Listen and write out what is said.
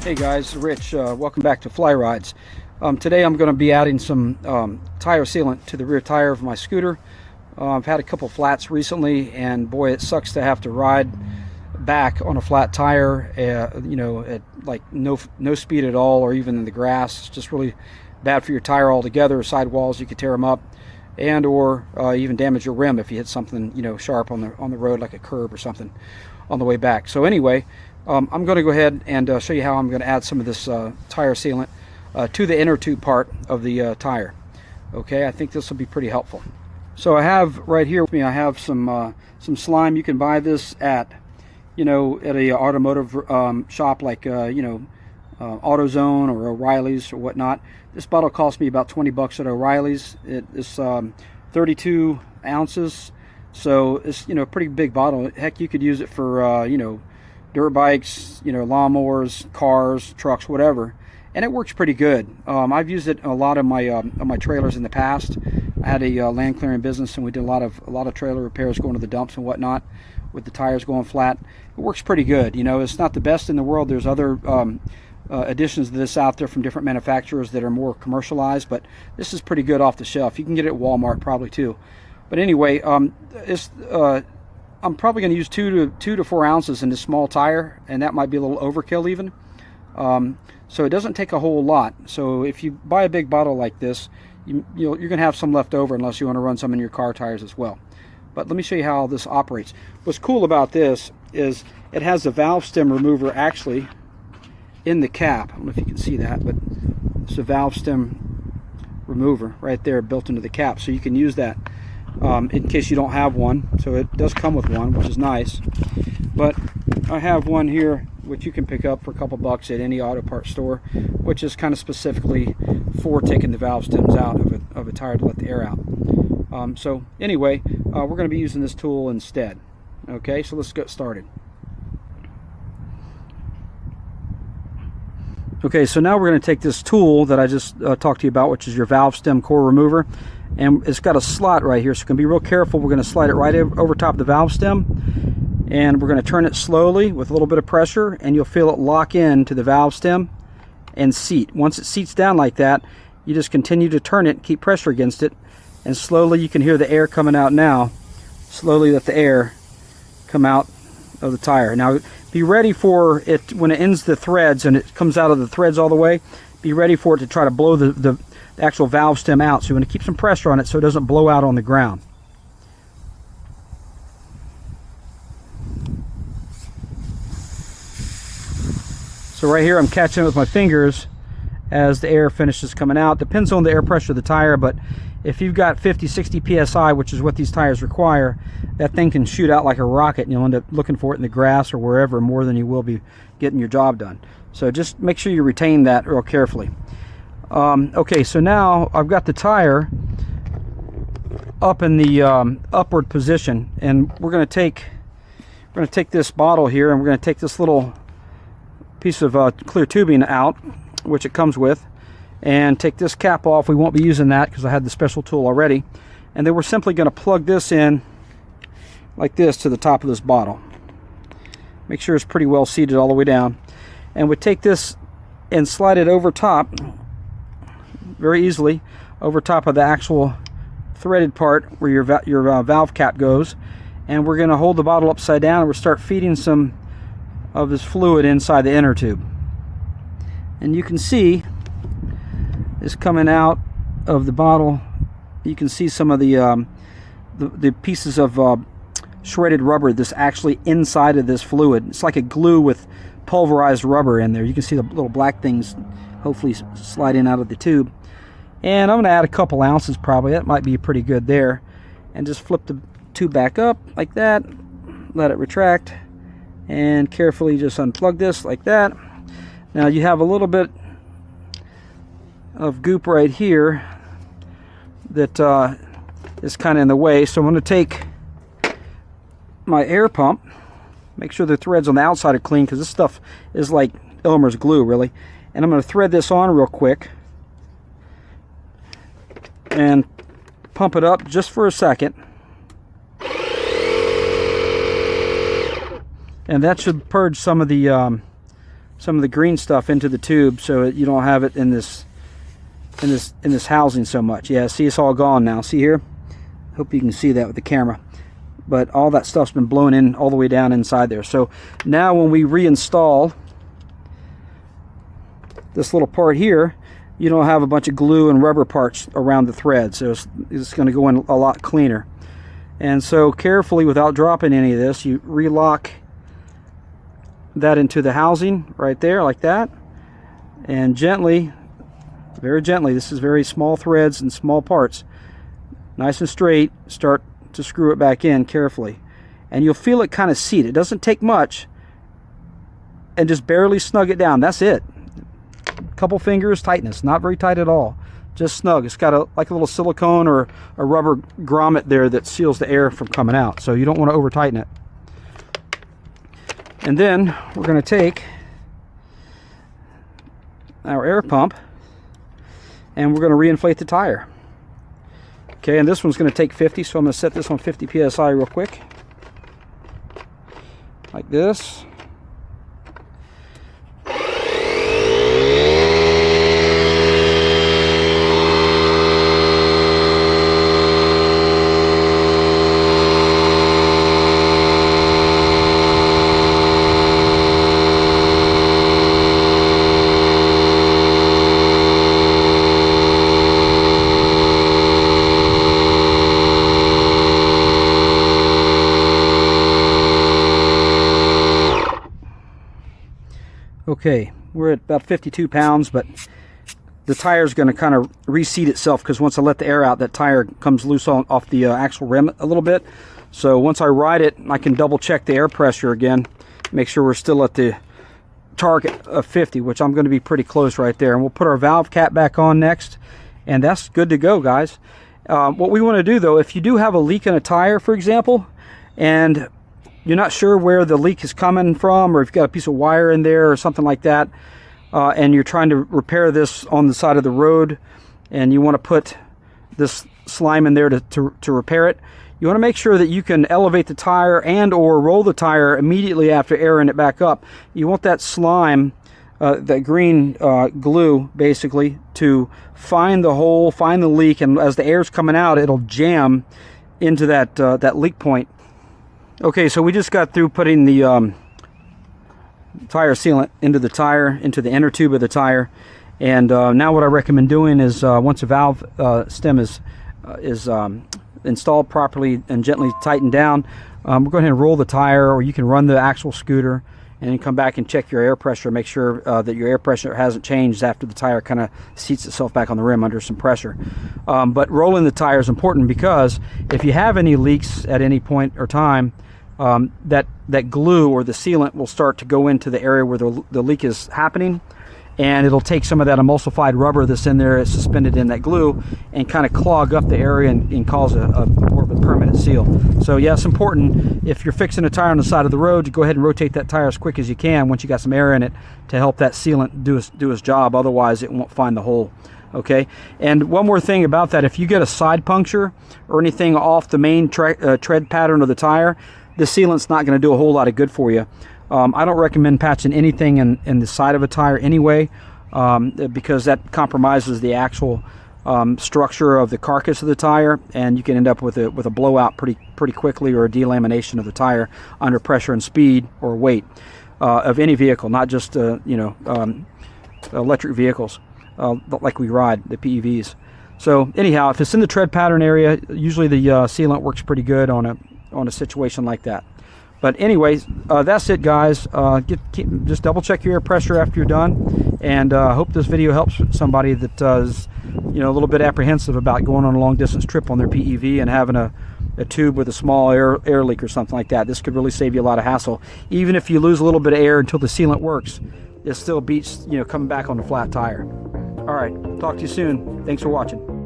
Hey guys, Rich. Welcome back to Fly Rides. Today I'm going to be adding some tire sealant to the rear tire of my scooter. I've had a couple flats recently, and boy, it sucks to have to ride back on a flat tire, at like no speed at all, or even in the grass. It's just really bad for your tire altogether. Sidewalls, you could tear them up, and or even damage your rim if you hit something sharp on the road, like a curb or something, on the way back. So anyway, I'm going to go ahead and show you how I'm going to add some of this tire sealant to the inner tube part of the tire. Okay, I think this will be pretty helpful. So I have right here with me, I have some slime. You can buy this at at a automotive shop like AutoZone or O'Reilly's or whatnot. This bottle cost me about 20 bucks at O'Reilly's. It is 32 ounces, so it's a pretty big bottle. Heck, you could use it for dirt bikes, lawnmowers, cars, trucks, whatever, and it works pretty good. I've used it in a lot of my trailers in the past. I had a land clearing business, and we did a lot of trailer repairs, going to the dumps and whatnot, with the tires going flat. It works pretty good. It's not the best in the world. There's other additions to this out there from different manufacturers that are more commercialized, but this is pretty good off the shelf. You can get it at Walmart probably too. But anyway, I'm probably going to use 2 to 4 ounces in this small tire, and that might be a little overkill even. So it doesn't take a whole lot. So if you buy a big bottle like this, you're going to have some left over, unless you want to run some in your car tires as well. But let me show you how this operates. What's cool about this is it has a valve stem remover actually in the cap. I don't know if you can see that, but it's a valve stem remover right there built into the cap, so you can use that in case you don't have one. So it does come with one, which is nice. But I have one here which you can pick up for a couple bucks at any auto parts store, which is kind of specifically for taking the valve stems out of a tire to let the air out. So anyway, we're going to be using this tool instead. Okay, so let's get started. Okay, so now we're going to take this tool that I just talked to you about, which is your valve stem core remover, and it's got a slot right here, so we're going to be real careful. We're going to slide it right over top of the valve stem, and we're going to turn it slowly with a little bit of pressure, and you'll feel it lock in to the valve stem and seat. Once it seats down like that, you just continue to turn it, keep pressure against it, and slowly you can hear the air coming out now. Slowly let the air come out of the tire. Now be ready for it when it ends the threads and it comes out of the threads all the way. Be ready for it to try to blow the actual valve stem out. So you want to keep some pressure on it so it doesn't blow out on the ground. So right here I'm catching it with my fingers as the air finishes coming out. Depends on the air pressure of the tire, but if you've got 50-60 psi, which is what these tires require, that thing can shoot out like a rocket, and you'll end up looking for it in the grass or wherever more than you will be getting your job done. So just make sure you retain that real carefully. Okay, so now I've got the tire up in the upward position, and we're going to take this bottle here, and we're going to take this little piece of clear tubing out, which it comes with, and take this cap off. We won't be using that because I had the special tool already. And then we're simply going to plug this in like this to the top of this bottle. Make sure it's pretty well seated all the way down. And we take this and slide it over top, very easily, over top of the actual threaded part where your valve cap goes. And we're going to hold the bottle upside down, and we'll start feeding some of this fluid inside the inner tube. And you can see is coming out of the bottle. You can see some of the pieces of shredded rubber that's actually inside of this fluid. It's like a glue with pulverized rubber in there. You can see the little black things hopefully sliding out of the tube. And I'm going to add a couple ounces probably. That might be pretty good there. And just flip the tube back up like that. Let it retract. And carefully just unplug this like that. Now you have a little bit of goop right here that is kind of in the way, so I'm going to take my air pump, make sure the threads on the outside are clean, because this stuff is like Elmer's glue really, and I'm going to thread this on real quick and pump it up just for a second, and that should purge some of the some of the green stuff into the tube so you don't have it in this housing so much. Yeah, see, it's all gone now. See here? Hope you can see that with the camera. But all that stuff's been blown in all the way down inside there. So now when we reinstall this little part here, you don't have a bunch of glue and rubber parts around the thread, so it's going to go in a lot cleaner. And so carefully, without dropping any of this, you relock that into the housing right there like that, and gently, very gently, this is very small threads and small parts, nice and straight, start to screw it back in carefully, and you'll feel it kind of seat. It doesn't take much, and just barely snug it down. That's it. Couple fingers tightness, not very tight at all, just snug. It's got like a little silicone or a rubber grommet there that seals the air from coming out, so you don't want to over tighten it. And then we're going to take our air pump and we're going to reinflate the tire. Okay, and this one's going to take 50, so I'm going to set this on 50 psi real quick, like this. Okay, we're at about 52 pounds, but the tire is going to kind of reseat itself because once I let the air out, that tire comes loose off the actual rim a little bit. So once I ride it, I can double check the air pressure again, make sure we're still at the target of 50, which I'm going to be pretty close right there. And we'll put our valve cap back on next, and that's good to go, guys. What we want to do, though, if you do have a leak in a tire, for example, and you're not sure where the leak is coming from, or if you've got a piece of wire in there or something like that, and you're trying to repair this on the side of the road, and you want to put this slime in there to repair it, you want to make sure that you can elevate the tire and or roll the tire immediately after airing it back up. You want that slime, that green glue, basically, to find the hole, find the leak, and as the air's coming out, it'll jam into that leak point. Okay, so we just got through putting the tire sealant into the inner tube of the tire, and now what I recommend doing is once a valve stem is installed properly and gently tightened down, we'll go ahead and roll the tire, or you can run the actual scooter and then come back and check your air pressure, make sure that your air pressure hasn't changed after the tire kind of seats itself back on the rim under some pressure. But rolling the tire is important because if you have any leaks at any point or time, that glue or the sealant will start to go into the area where the leak is happening, and it'll take some of that emulsified rubber that's in there, suspended in that glue, and kind of clog up the area and cause a more of a permanent seal. So yeah, it's important if you're fixing a tire on the side of the road to go ahead and rotate that tire as quick as you can once you got some air in it to help that sealant do its job. Otherwise it won't find the hole. Okay, and one more thing about that, if you get a side puncture or anything off the main tread pattern of the tire, the sealant's not going to do a whole lot of good for you. I don't recommend patching anything in the side of a tire anyway, because that compromises the actual structure of the carcass of the tire, and you can end up with a blowout pretty quickly, or a delamination of the tire under pressure and speed or weight of any vehicle, not just electric vehicles like we ride, the PEVs. So anyhow, if it's in the tread pattern area, usually the sealant works pretty good on a situation like that. But anyways, that's it, guys. Just double check your air pressure after you're done, and I hope this video helps somebody that is a little bit apprehensive about going on a long distance trip on their PEV and having a tube with a small air leak or something like that. This could really save you a lot of hassle. Even if you lose a little bit of air until the sealant works, it still beats coming back on a flat tire. All right, talk to you soon. Thanks for watching.